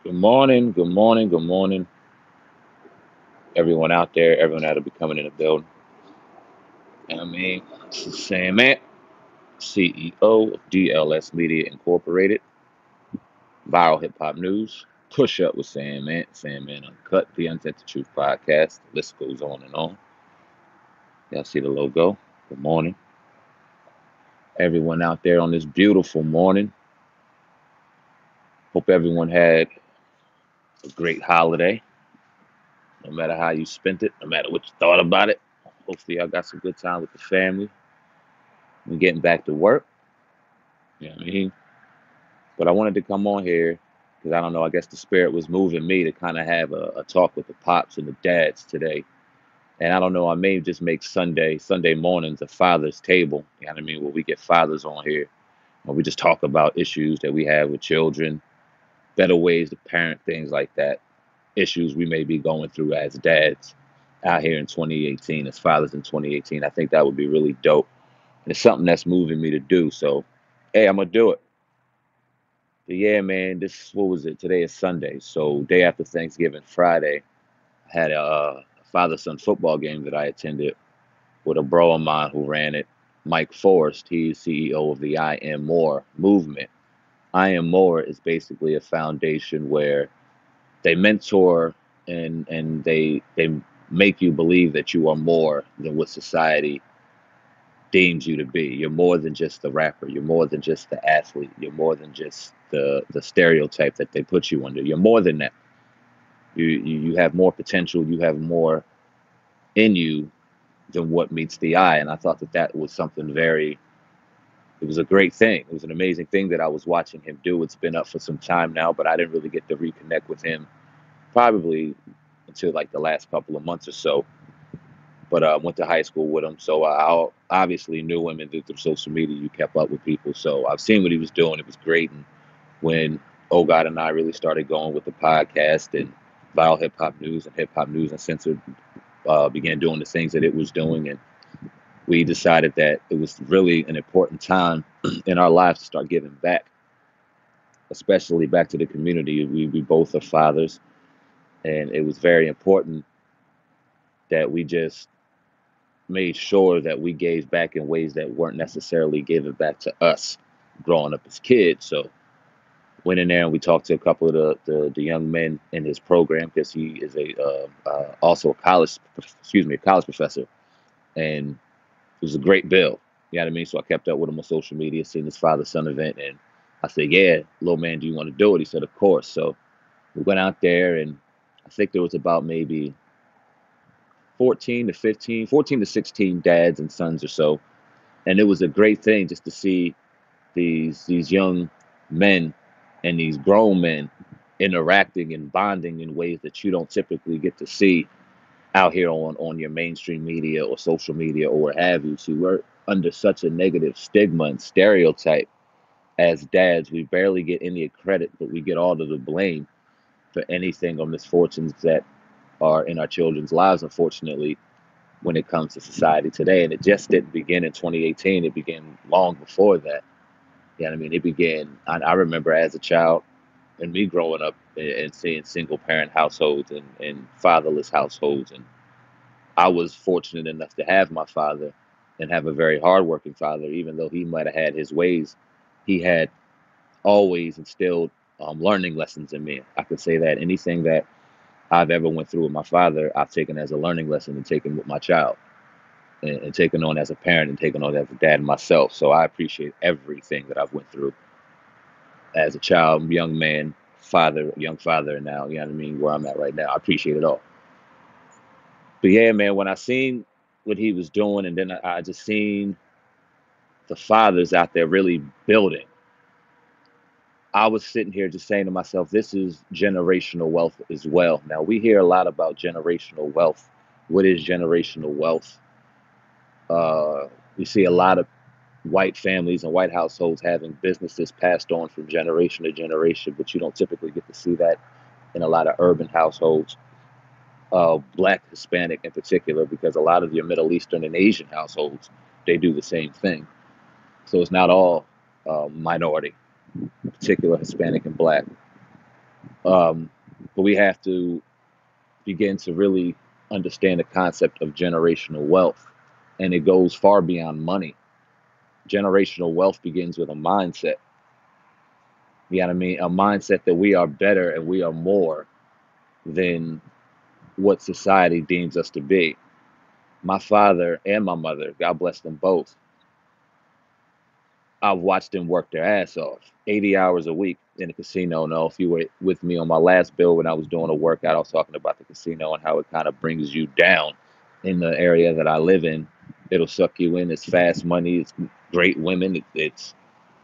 Good morning, good morning, good morning, everyone out there, everyone that'll be coming in the building. This is Sam Ant, CEO of DLS Media Incorporated, Viral Hip Hop News, Push Up with Sam Ant Uncut, the Uncensored Truth Podcast. The list goes on and on. Y'all see the logo. Good morning, everyone out there on this beautiful morning. Hope everyone had a great holiday, no matter how you spent it, no matter what you thought about it. Hopefully, y'all got some good time with the family. We're getting back to work. You know what I mean? But I wanted to come on here because I don't know, I guess the spirit was moving me to kind of have a talk with the pops and the dads today. And I don't know, I may just make Sunday mornings a father's table. You know what I mean? Where we get fathers on here and we just talk about issues that we have with children, better ways to parent, things like that. Issues we may be going through as dads out here in 2018, as fathers in 2018. I think that would be really dope. And it's something that's moving me to do. So, hey, I'm going to do it. But yeah, man, what was it? Today is Sunday. So, day after Thanksgiving, Friday, I had a father son football game that I attended with a bro of mine who ran it, Mike Forrest. He's CEO of the I Am More movement. I Am More is basically a foundation where they mentor and they make you believe that you are more than what society deems you to be. You're more than just the rapper. You're more than just the athlete. You're more than just the stereotype that they put you under. You're more than that. You have more potential. You have more in you than what meets the eye. And I thought that was something very. It was a great thing. It was an amazing thing that I was watching him do. It's been up for some time now, but I didn't really get to reconnect with him probably until like the last couple of months or so. But I went to high school with him, so I obviously knew him, and through social media, you kept up with people. So I've seen what he was doing; it was great. And when Oh God and I really started going with the podcast and Vile Hip Hop News Uncensored began doing the things that it was doing, and we decided that it was really an important time in our lives to start giving back, especially back to the community. We both are fathers, and it was very important that we just made sure that we gave back in ways that weren't necessarily given back to us growing up as kids. So went in there and we talked to a couple of the young men in his program because he is also a college professor, and it was a great bill. You know what I mean? So I kept up with him on social media, seen his father son event, and I said, "Yeah, little man, do you want to do it?" He said, "Of course." So we went out there, and I think there was about maybe 14 to 16 dads and sons or so, and it was a great thing just to see these young men and these grown men interacting and bonding in ways that you don't typically get to see out here on your mainstream media or social media or what have you. So we're under such a negative stigma and stereotype as dads. We barely get any credit, but we get all of the blame for anything or misfortunes that are in our children's lives, unfortunately, when it comes to society today. And it just didn't begin in 2018. It began long before that. You know what I mean? It began, I remember as a child and me growing up and seeing single parent households and fatherless households. And I was fortunate enough to have my father and have a very hardworking father, even though he might have had his ways. He had always instilled learning lessons in me. I could say that anything that I've ever went through with my father, I've taken as a learning lesson and taken with my child and taken on as a parent and taken on as a dad myself. So I appreciate everything that I've went through as a child, young man, father, young father now, you know what I mean, where I'm at right now. I appreciate it all. But yeah, man, when I seen what he was doing and then I just seen the fathers out there really building, I was sitting here just saying to myself, this is generational wealth as well. Now, we hear a lot about generational wealth. What is generational wealth? We see a lot of white families and white households having businesses passed on from generation to generation, but you don't typically get to see that in a lot of urban households, Black, Hispanic in particular, because a lot of your Middle Eastern and Asian households, they do the same thing. So it's not all minority, particular Hispanic and Black. Um, but we have to begin to really understand the concept of generational wealth. And it goes far beyond money. Generational wealth begins with a mindset. You know what I mean? A mindset that we are better and we are more than what society deems us to be. My father and my mother, God bless them both, I've watched them work their ass off 80 hours a week in the casino. Now, if you were with me on my last bill when I was doing a workout, I was talking about the casino and how it kind of brings you down in the area that I live in. It'll suck you in. It's fast money. It's great women. It's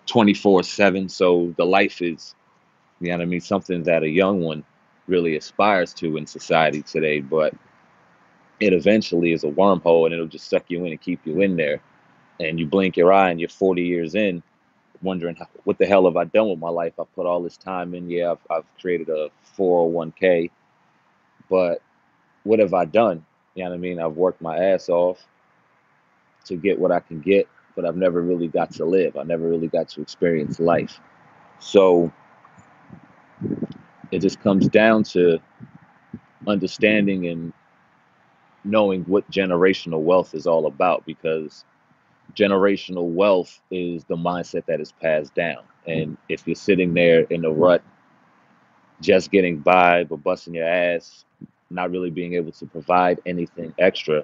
24/7. So the life is, you know what I mean, something that a young one really aspires to in society today. But it eventually is a wormhole and it'll just suck you in and keep you in there. And you blink your eye and you're 40 years in wondering what the hell have I done with my life? I've put all this time in. Yeah, I've created a 401k, but what have I done? You know what I mean? I've worked my ass off to get what I can get, but I've never really got to live. I never really got to experience life. So it just comes down to understanding and knowing what generational wealth is all about, because generational wealth is the mindset that is passed down. And if you're sitting there in a rut just getting by but busting your ass, not really being able to provide anything extra,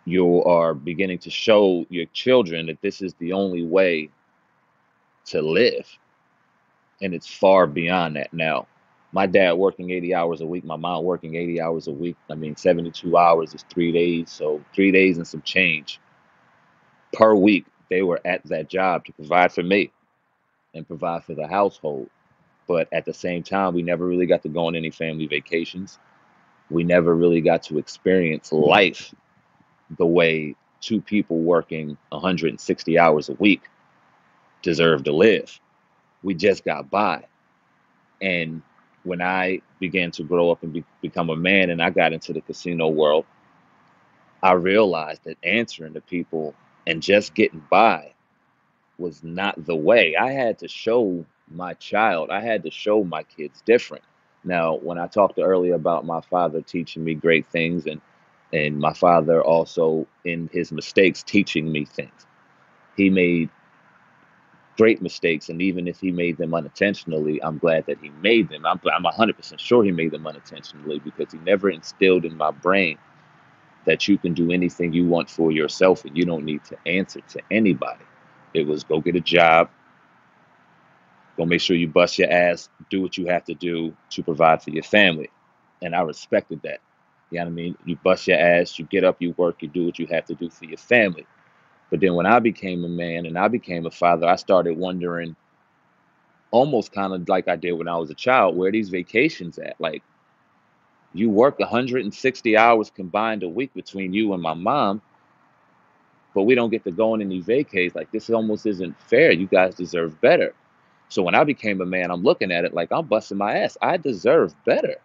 you are beginning to show your children that this is the only way to live. And it's far beyond that now. My dad working 80 hours a week, my mom working 80 hours a week. I mean, 72 hours is 3 days. So 3 days and some change per week, they were at that job to provide for me and provide for the household. But at the same time, we never really got to go on any family vacations. We never really got to experience life the way two people working 160 hours a week deserve to live. We just got by. And when I began to grow up and become a man and I got into the casino world, I realized that answering to people and just getting by was not the way. I had to show my child, I had to show my kids different. Now, when I talked earlier about my father teaching me great things and my father also in his mistakes teaching me things. He made great mistakes, and even if he made them unintentionally, I'm glad that he made them. I'm 100% sure he made them unintentionally because he never instilled in my brain that you can do anything you want for yourself and you don't need to answer to anybody. It was go get a job, go make sure you bust your ass, do what you have to do to provide for your family. And I respected that. You know what I mean? You bust your ass, you get up, you work, you do what you have to do for your family. But then when I became a man and I became a father, I started wondering, almost kind of like I did when I was a child, where are these vacations at? Like, you work 160 hours combined a week between you and my mom, but we don't get to go on any vacays. Like, this almost isn't fair. You guys deserve better. So when I became a man, I'm looking at it like I'm busting my ass. I deserve better.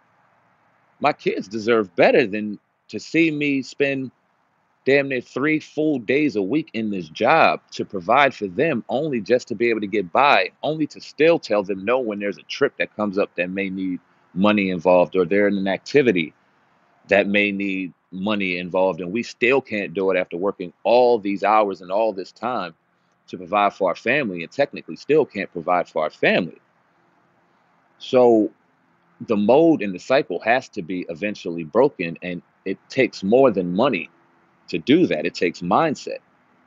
My kids deserve better than to see me spend damn near 3 full days a week in this job to provide for them, only just to be able to get by, only to still tell them no when there's a trip that comes up that may need money involved, or they're in an activity that may need money involved, and we still can't do it after working all these hours and all this time to provide for our family, and technically still can't provide for our family. So the mode and the cycle has to be eventually broken, and it takes more than money to do that. It takes mindset.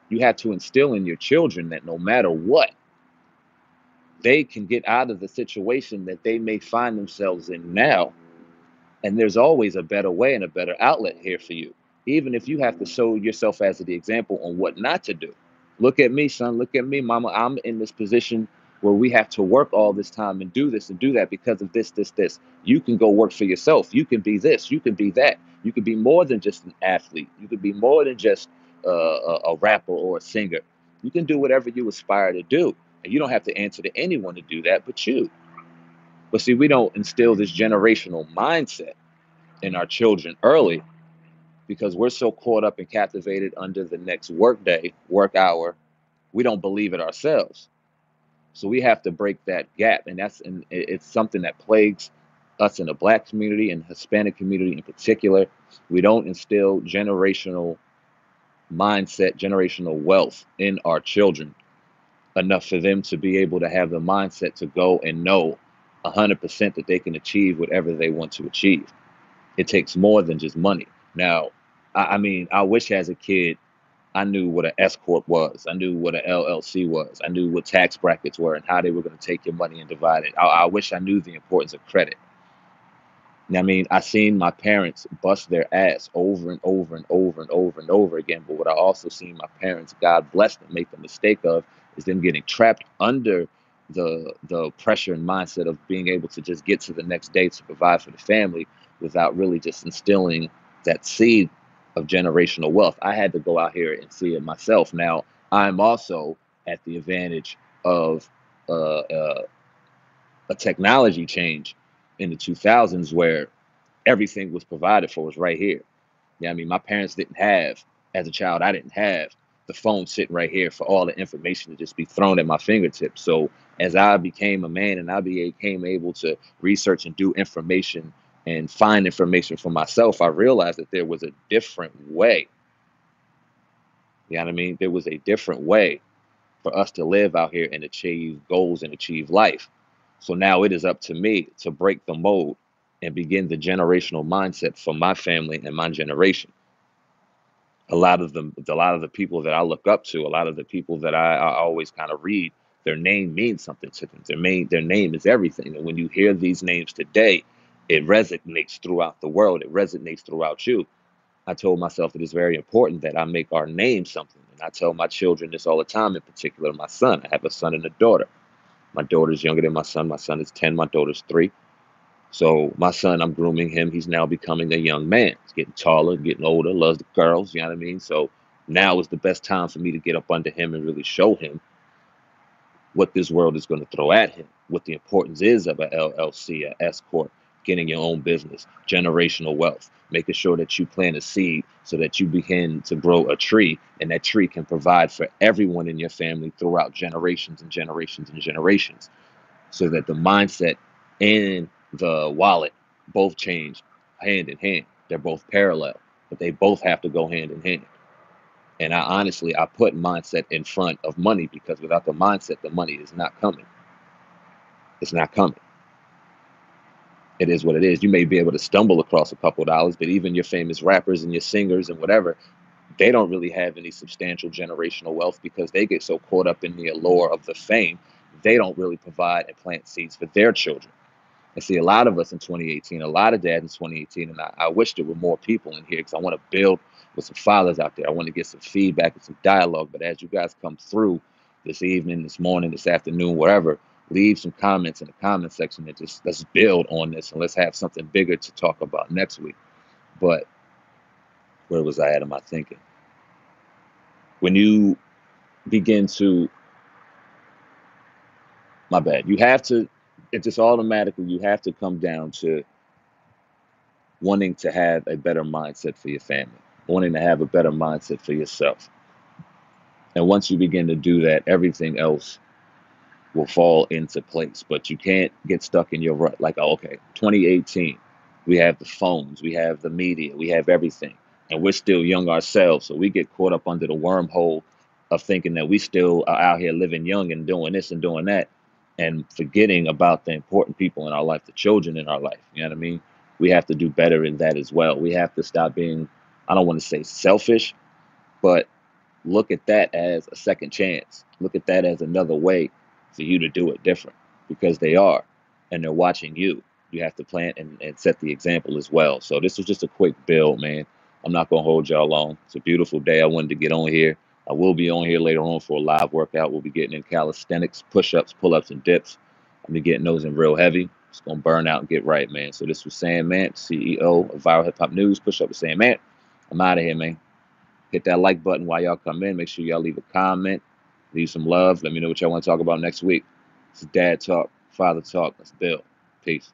You have to instill in your children that no matter what, they can get out of the situation that they may find themselves in now. And there's always a better way and a better outlet here for you, even if you have to show yourself as the example on what not to do. Look at me, son. Look at me, mama. I'm in this position where we have to work all this time and do this and do that because of this, this, this. You can go work for yourself. You can be this. You can be that. You can be more than just an athlete. You can be more than just a rapper or a singer. You can do whatever you aspire to do. And you don't have to answer to anyone to do that but you. But see, we don't instill this generational mindset in our children early because we're so caught up and captivated under the next work day, work hour, we don't believe it ourselves. So we have to break that gap, and it's something that plagues us in the Black community and Hispanic community in particular. We don't instill generational mindset, generational wealth in our children enough for them to be able to have the mindset to go and know 100% that they can achieve whatever they want to achieve. It takes more than just money. Now, I mean, I wish as a kid I knew what an S corp was. I knew what an LLC was. I knew what tax brackets were and how they were going to take your money and divide it. I wish I knew the importance of credit. I mean, I seen my parents bust their ass over and over and over and over and over again. But what I also seen my parents, God bless them, make the mistake of is them getting trapped under the pressure and mindset of being able to just get to the next day to provide for the family without really just instilling that seed of generational wealth. I had to go out here and see it myself. Now, I'm also at the advantage of uh, uh, a technology change in the 2000s where everything was provided for us right here. Yeah, I mean, my parents didn't have, as a child, I didn't have the phone sitting right here for all the information to just be thrown at my fingertips. So as I became a man and I became able to research and do information and find information for myself, I realized that there was a different way. You know what I mean? There was a different way for us to live out here and achieve goals and achieve life. So now it is up to me to break the mold and begin the generational mindset for my family and my generation. A lot of the people that I look up to, a lot of the people that I always kind of read, their name means something to them. Their name is everything. And when you hear these names today, it resonates throughout the world. It resonates throughout you. I told myself it is very important that I make our name something. And I tell my children this all the time, in particular my son. I have a son and a daughter. My daughter's younger than my son. My son is 10, my daughter's 3. So my son, I'm grooming him. He's now becoming a young man. He's getting taller, getting older, loves the girls, you know what I mean? So now is the best time for me to get up under him and really show him what this world is going to throw at him, what the importance is of a LLC, a S corp, getting your own business, generational wealth, making sure that you plant a seed so that you begin to grow a tree, and that tree can provide for everyone in your family throughout generations and generations and generations, so that the mindset and the wallet both change hand in hand. They're both parallel, but they both have to go hand in hand. And I put mindset in front of money because without the mindset, the money is not coming. It's not coming. It is what it is. You may be able to stumble across a couple of dollars, but even your famous rappers and your singers and whatever, they don't really have any substantial generational wealth because they get so caught up in the allure of the fame, they don't really provide and plant seeds for their children. I see a lot of us in 2018, a lot of dads in 2018, and I wish there were more people in here because I want to build with some fathers out there. I want to get some feedback and some dialogue. But as you guys come through this evening, this morning, this afternoon, whatever, leave some comments in the comment section and just let's build on this and let's have something bigger to talk about next week. But where was I at in my thinking? When you begin to, my bad, you have to, it just automatically, you have to come down to wanting to have a better mindset for your family, wanting to have a better mindset for yourself. And once you begin to do that, everything else will fall into place. But you can't get stuck in your rut. Like, oh, okay, 2018, we have the phones, we have the media, we have everything. And we're still young ourselves. So we get caught up under the wormhole of thinking that we still are out here living young and doing this and doing that and forgetting about the important people in our life, the children in our life. You know what I mean? We have to do better in that as well. We have to stop being, I don't want to say selfish, but look at that as a second chance. Look at that as another way for you to do it different because they are and they're watching you. You have to plant and set the example as well. So this was just a quick build, man. I'm not going to hold y'all long. It's a beautiful day. I wanted to get on here. I will be on here later on for a live workout. We'll be getting in calisthenics, push-ups, pull-ups, and dips. I'll be getting those in real heavy. It's going to burn out and get right, man. So this was Sam Mant, CEO of Viral Hip Hop News. Push up with Sam Mant. I'm out of here, man. Hit that like button while y'all come in. Make sure y'all leave a comment, leave some love. Let me know what y'all want to talk about next week. It's dad talk, father talk. Let's build. Peace.